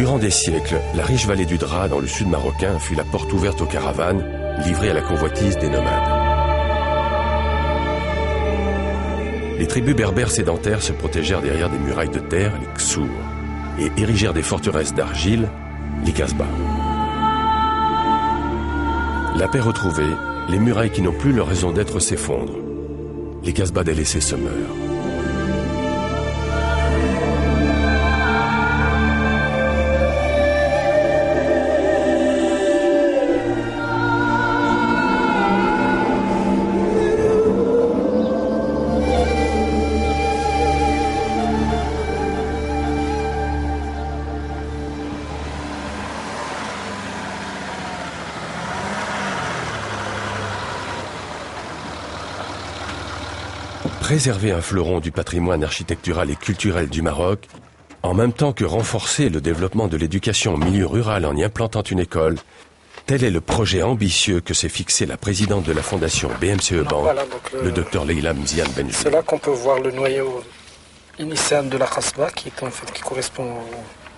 Durant des siècles, la riche vallée du Dra, dans le sud marocain, fut la porte ouverte aux caravanes, livrées à la convoitise des nomades. Les tribus berbères sédentaires se protégèrent derrière des murailles de terre, les Ksour, et érigèrent des forteresses d'argile, les Kasbahs. La paix retrouvée, les murailles qui n'ont plus leur raison d'être s'effondrent. Les Kasbahs délaissés se meurent. Préserver un fleuron du patrimoine architectural et culturel du Maroc, en même temps que renforcer le développement de l'éducation au milieu rural en y implantant une école, tel est le projet ambitieux que s'est fixé la présidente de la fondation BMCE Bank, voilà, le docteur Leila Mziane Benjou. C'est là qu'on peut voir le noyau initial de la Kasbah qui correspond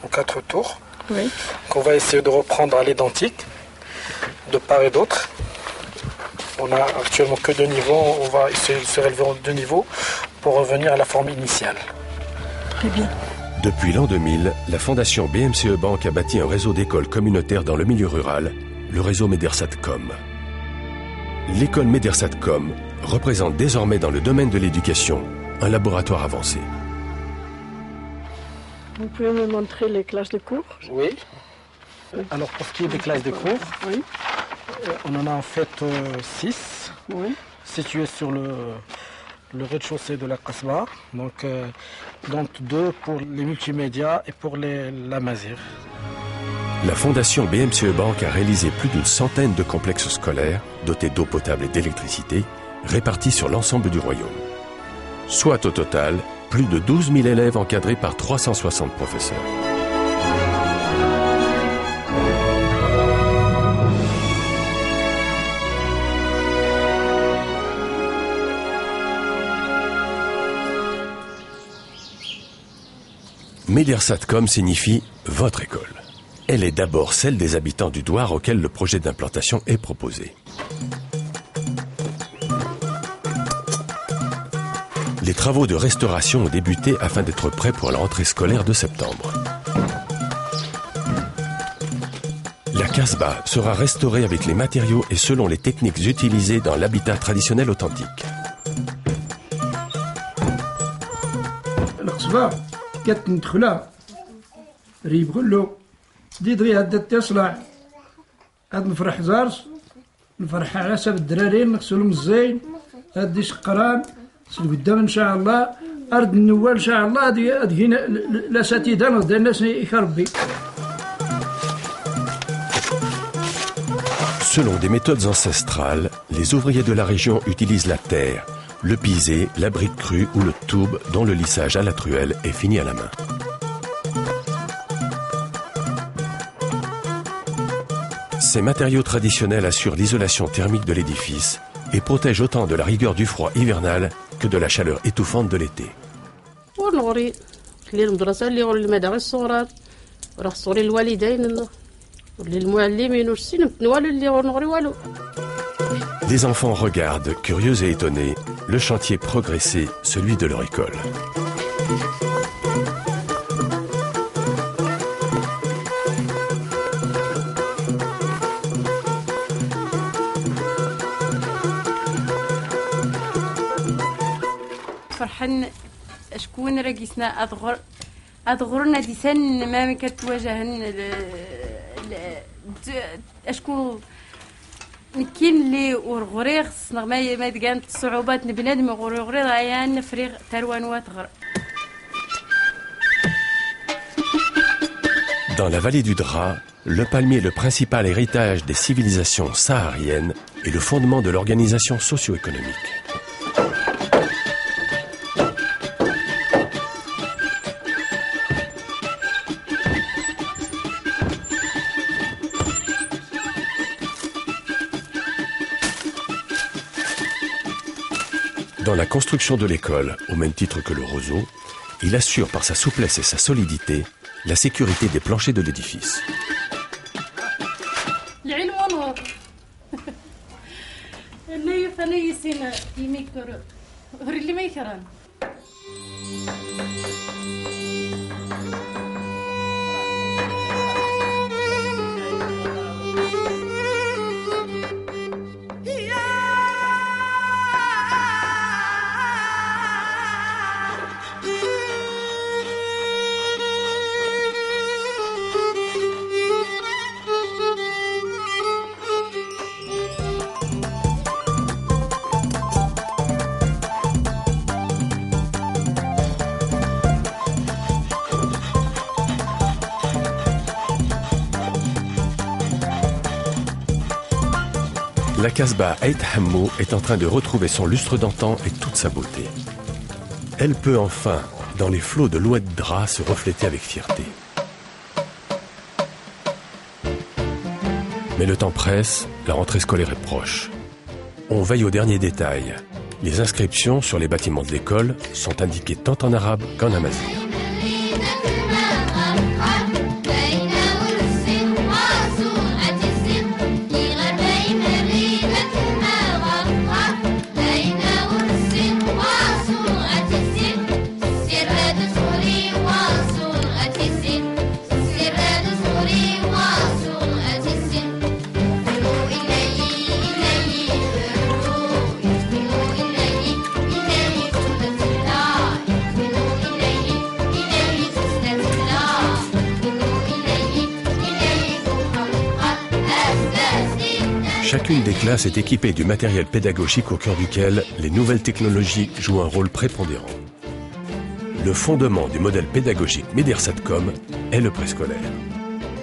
aux 4 tours, oui, qu'on va essayer de reprendre à l'identique, de part et d'autre. On n'a actuellement que 2 niveaux, on va essayer de se relever en 2 niveaux pour revenir à la forme initiale. Très bien. Depuis l'an 2000, la fondation BMCE Bank a bâti un réseau d'écoles communautaires dans le milieu rural, le réseau Medersatcom. L'école Medersatcom représente désormais dans le domaine de l'éducation un laboratoire avancé. Vous pouvez me montrer les classes de cours? Oui. Alors pour ce qui est des classes de cours, oui, on en a en fait 6, oui, situées sur le rez-de-chaussée de la Kasbah, donc 2 pour les multimédias et pour la Mazir. La fondation BMCE Bank a réalisé plus d'une centaine de complexes scolaires dotés d'eau potable et d'électricité, répartis sur l'ensemble du royaume. Soit au total, plus de 12 000 élèves encadrés par 360 professeurs. Medersatcom signifie « votre école ». Elle est d'abord celle des habitants du Douar auxquels le projet d'implantation est proposé. Les travaux de restauration ont débuté afin d'être prêts pour la rentrée scolaire de septembre. La Kasbah sera restaurée avec les matériaux et selon les techniques utilisées dans l'habitat traditionnel authentique. كانت ندخلها ريب غلو ديدغي هدا تصلع هاد نفرح زارس نفرح على حساب الدرارين نغسلهم الزين هادي شقران قدام ان شاء الله ارض النوال ان شاء الله هادي هنا الاساتذه نهضر الناس يخربي. Selon des méthodes ancestrales, les ouvriers de la région utilisent la terre, le pisé, la brique crue ou le toube dont le lissage à la truelle est fini à la main. Ces matériaux traditionnels assurent l'isolation thermique de l'édifice et protègent autant de la rigueur du froid hivernal que de la chaleur étouffante de l'été. Les enfants regardent, curieux et étonnés, le chantier progresser, celui de leur école. فرحان شكون راكيسنا أضغرنا ديسان ما كتواجهن أشكون كاين اللي ورغريغ ما كانت الصعوبات بنادم غرغريغ عيان فريغ تروان واتغر. Dans la vallée du Dra, le palmier est le principal héritage des civilisations sahariennes et le fondement de l'organisation socio-économique. Dans la construction de l'école, au même titre que le roseau, il assure par sa souplesse et sa solidité la sécurité des planchers de l'édifice. La Casbah Ait Hammou est en train de retrouver son lustre d'antan et toute sa beauté. Elle peut enfin, dans les flots de l'Oued Dra, se refléter avec fierté. Mais le temps presse, la rentrée scolaire est proche. On veille aux derniers détails. Les inscriptions sur les bâtiments de l'école sont indiquées tant en arabe qu'en amazigh. Chacune des classes est équipée du matériel pédagogique au cœur duquel les nouvelles technologies jouent un rôle prépondérant. Le fondement du modèle pédagogique Médersatcom est le préscolaire.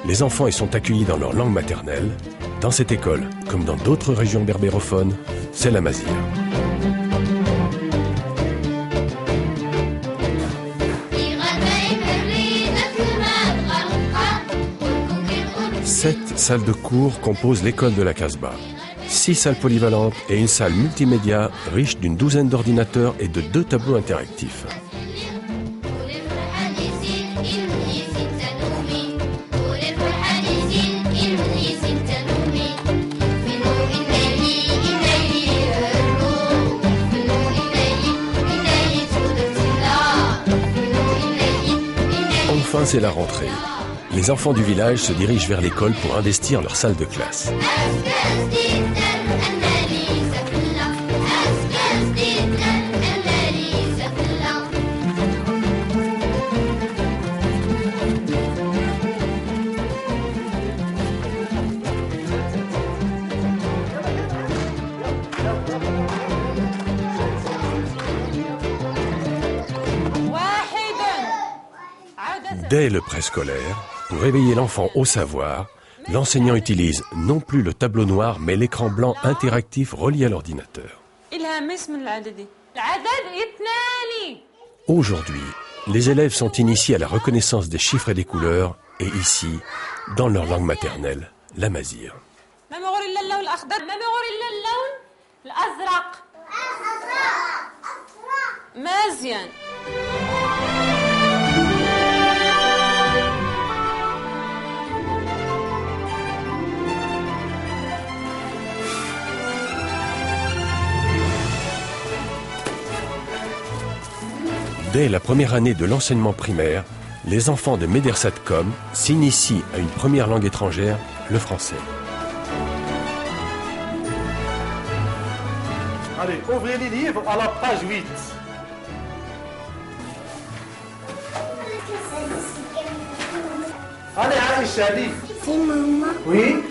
Les enfants y sont accueillis dans leur langue maternelle. Dans cette école, comme dans d'autres régions berbérophones, c'est l'amazigh. 7 salles de cours composent l'école de la Casbah. 6 salles polyvalentes et une salle multimédia riche d'une douzaine d'ordinateurs et de 2 tableaux interactifs. Enfin, c'est la rentrée. Les enfants du village se dirigent vers l'école pour investir leur salle de classe. Dès le préscolaire, pour éveiller l'enfant au savoir, l'enseignant utilise non plus le tableau noir, mais l'écran blanc interactif relié à l'ordinateur. Aujourd'hui, les élèves sont initiés à la reconnaissance des chiffres et des couleurs, et ici, dans leur langue maternelle, l'amazigh. Dès la première année de l'enseignement primaire, les enfants de Médersatcom s'initient à une première langue étrangère, le français. Allez, ouvrez les livres à la page 8. Allez, Aïcha, lis. C'est maman. Oui.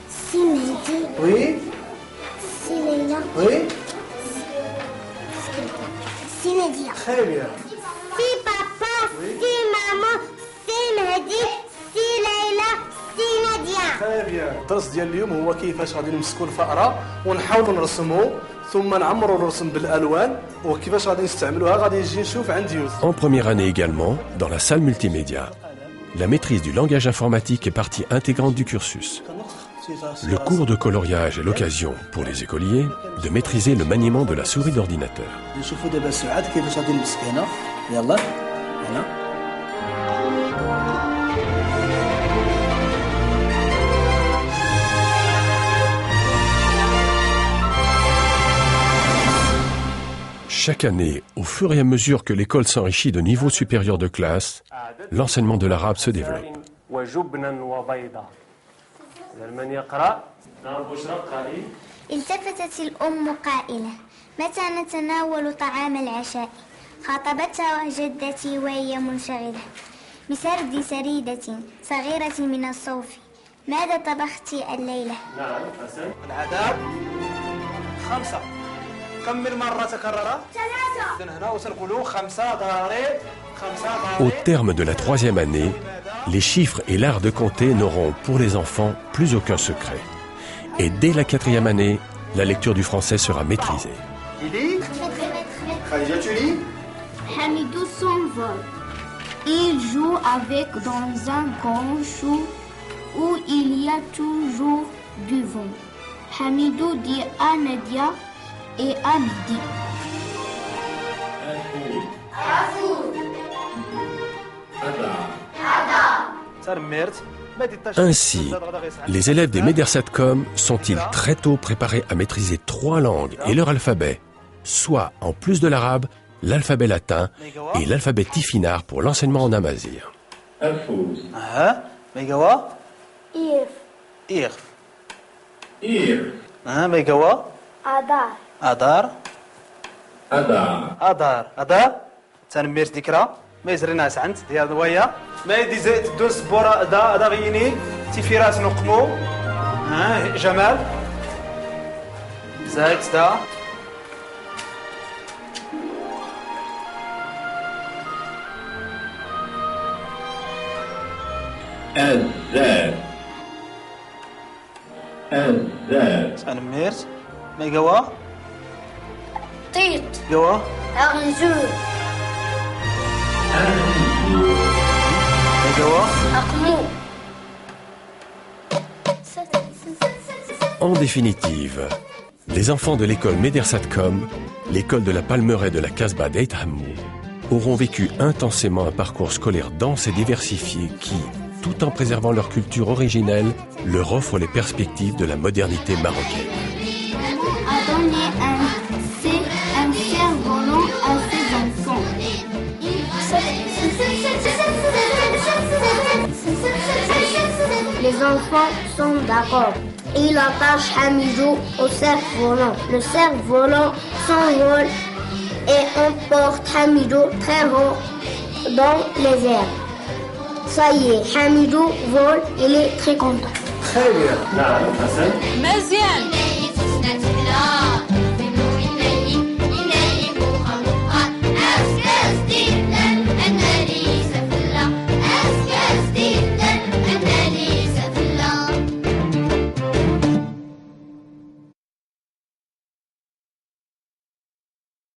C'est Mehdi. Oui. C'est Leïla. Oui. C'est Nadia. Très bien. C'est papa. C'est maman. C'est Mehdi. C'est Leïla. C'est Nadia. Très bien. الدرس ديال اليوم هو كيفاش غادي نمسكوا الفأرة ونحاولوا نرسموا ثم نعمروا الرسم بالألوان وكيفاش غادي نستعملوها غادي نجي نشوف عند يوسف. En première année également, dans la salle multimédia, la maîtrise du langage informatique est partie intégrante du cursus. Le cours de coloriage est l'occasion pour les écoliers de maîtriser le maniement de la souris d'ordinateur. نشوفوا دابا سعاد كيفاش غادي نمسك هنا. يلا هنا. Chaque année, au fur et à mesure que l'école s'enrichit de niveaux supérieurs de classe, l'enseignement de l'arabe se développe. التفتت الأم قائلة: متى نتناول طعام العشاء؟ خاطبتها جدتي وهي منشغلة بسرد سريدة صغيرة من الصوف. ماذا طبخت الليلة؟ نعم حسن. العذاب 5. كم مرة تكرر؟ 3. هنا وسنقولوا 5 ضرب 5 ضرب. Au terme de la 3e année, les chiffres et l'art de compter n'auront pour les enfants plus aucun secret. Et dès la 4e année, la lecture du français sera maîtrisée. Hamidou s'envole. Il joue avec dans un grand chou où il y a toujours du vent. Hamidou dit à Nadia et à Midi: Ainsi, les élèves des Médersatcom sont-ils très tôt préparés à maîtriser 3 langues et leur alphabet, soit en plus de l'arabe, l'alphabet latin et l'alphabet tifinagh pour l'enseignement en amazigh. ميغوا إير ميغوا أدار تنمير ذكرى ما يزري ناس عند ديال ويا ما يدي زيت دوس بورا دا غيني تيفيرات نقمو جمال زايد دا الذات تنمير ميغوا طيط جوا أغنزور ميغوا أقمو. En définitive, les enfants de l'école Médersatcom, l'école de la Palmeraie de la Casbah d'Eit Hammou, auront vécu intensément un parcours scolaire dense et diversifié qui, tout en préservant leur culture originelle, leur offre les perspectives de la modernité marocaine. A donné un cerf-volant à ses enfants. Les enfants sont d'accord. Il attache Hamidou au cerf-volant. Le cerf-volant s'envole et emporte Hamidou très haut dans les airs. Ça y est, Hamidou vole, il est très content. خير نعم حسن مزيان